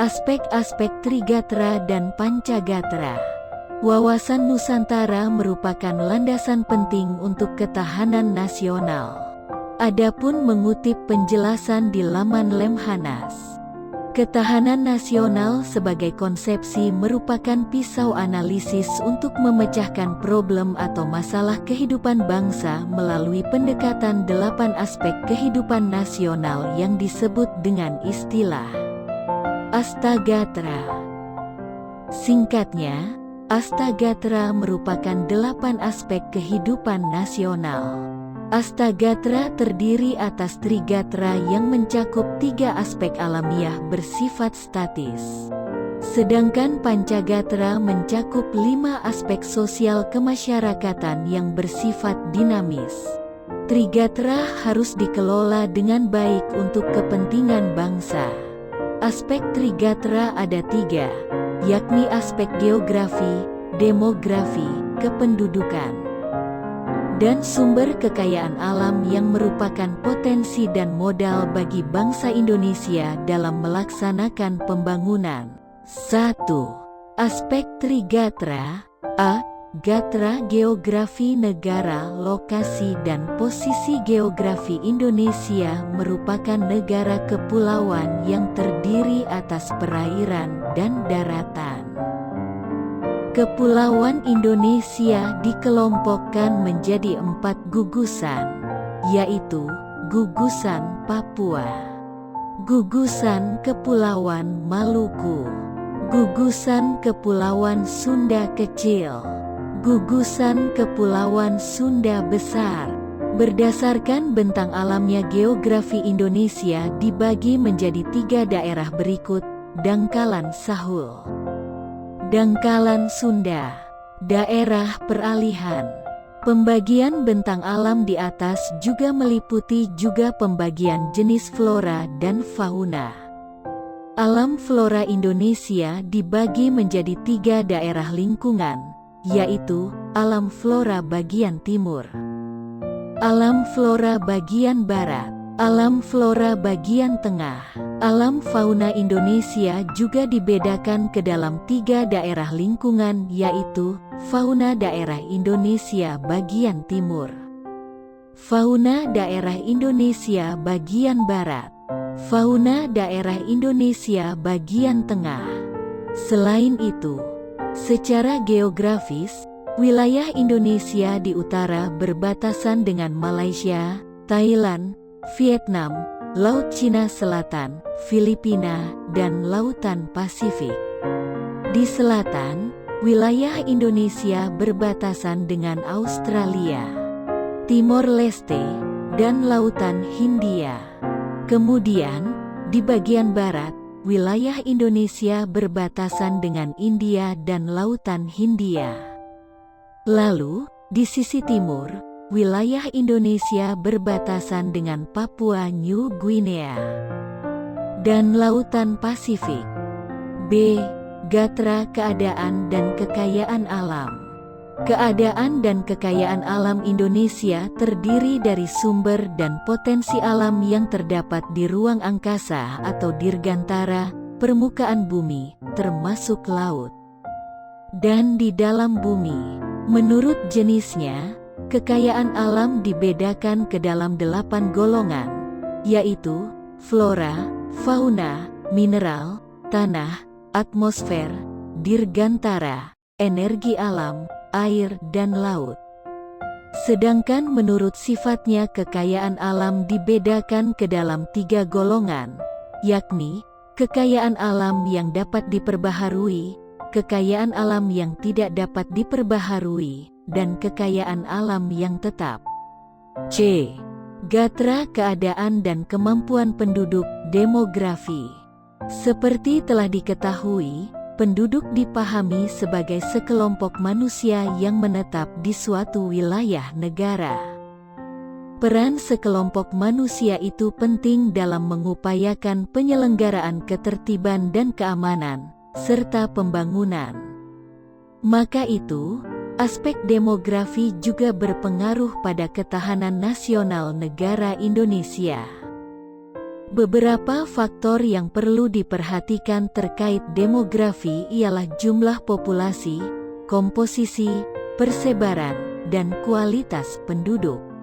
Aspek-aspek Trigatra dan Pancagatra. Wawasan Nusantara merupakan landasan penting untuk ketahanan nasional. Adapun mengutip penjelasan di laman Lemhanas, ketahanan nasional sebagai konsepsi merupakan pisau analisis untuk memecahkan problem atau masalah kehidupan bangsa melalui pendekatan 8 aspek kehidupan nasional yang disebut dengan istilah Astagatra. Singkatnya, Astagatra merupakan 8 aspek kehidupan nasional. Astagatra terdiri atas Trigatra yang mencakup 3 aspek alamiah bersifat statis. Sedangkan Pancagatra mencakup 5 aspek sosial kemasyarakatan yang bersifat dinamis. Trigatra harus dikelola dengan baik untuk kepentingan bangsa. Aspek Trigatra ada 3, yakni aspek geografi, demografi, kependudukan, dan sumber kekayaan alam yang merupakan potensi dan modal bagi bangsa Indonesia dalam melaksanakan pembangunan. 1. Aspek Trigatra. A. Gatra geografi negara. Lokasi dan posisi geografi Indonesia merupakan negara kepulauan yang terdiri atas perairan dan daratan. Kepulauan Indonesia dikelompokkan menjadi 4 gugusan, yaitu Gugusan Papua, Gugusan Kepulauan Maluku, Gugusan Kepulauan Sunda Kecil, Gugusan Kepulauan Sunda Besar. Berdasarkan bentang alamnya geografi Indonesia dibagi menjadi 3 daerah berikut: Dangkalan Sahul, Dangkalan Sunda, daerah peralihan. Pembagian bentang alam di atas juga meliputi pembagian jenis flora dan fauna. Alam flora Indonesia dibagi menjadi 3 daerah lingkungan, yaitu alam flora bagian timur, alam flora bagian barat, alam flora bagian tengah. Alam fauna Indonesia juga dibedakan ke dalam 3 daerah lingkungan, yaitu fauna daerah Indonesia bagian timur, fauna daerah Indonesia bagian barat, fauna daerah Indonesia bagian tengah. Selain itu, secara geografis, wilayah Indonesia di utara berbatasan dengan Malaysia, Thailand, Vietnam, Laut Cina Selatan, Filipina, dan Lautan Pasifik. Di selatan, wilayah Indonesia berbatasan dengan Australia, Timor Leste, dan Lautan Hindia. Kemudian, di bagian barat, wilayah Indonesia berbatasan dengan India dan Lautan Hindia. Lalu, di sisi timur, wilayah Indonesia berbatasan dengan Papua New Guinea dan Lautan Pasifik. B. Gatra keadaan dan kekayaan alam. Keadaan dan kekayaan alam Indonesia terdiri dari sumber dan potensi alam yang terdapat di ruang angkasa atau dirgantara, permukaan bumi, termasuk laut, dan di dalam bumi. Menurut jenisnya, kekayaan alam dibedakan ke dalam 8 golongan, yaitu flora, fauna, mineral, tanah, atmosfer, dirgantara, energi alam, air, dan laut. Sedangkan menurut sifatnya kekayaan alam dibedakan ke dalam 3 golongan, yakni kekayaan alam yang dapat diperbaharui, kekayaan alam yang tidak dapat diperbaharui, dan kekayaan alam yang tetap. C. Gatra keadaan dan kemampuan penduduk, demografi. Seperti telah diketahui, penduduk dipahami sebagai sekelompok manusia yang menetap di suatu wilayah negara. Peran sekelompok manusia itu penting dalam mengupayakan penyelenggaraan ketertiban dan keamanan, serta pembangunan. Maka itu, aspek demografi juga berpengaruh pada ketahanan nasional negara Indonesia. Beberapa faktor yang perlu diperhatikan terkait demografi ialah jumlah populasi, komposisi, persebaran, dan kualitas penduduk.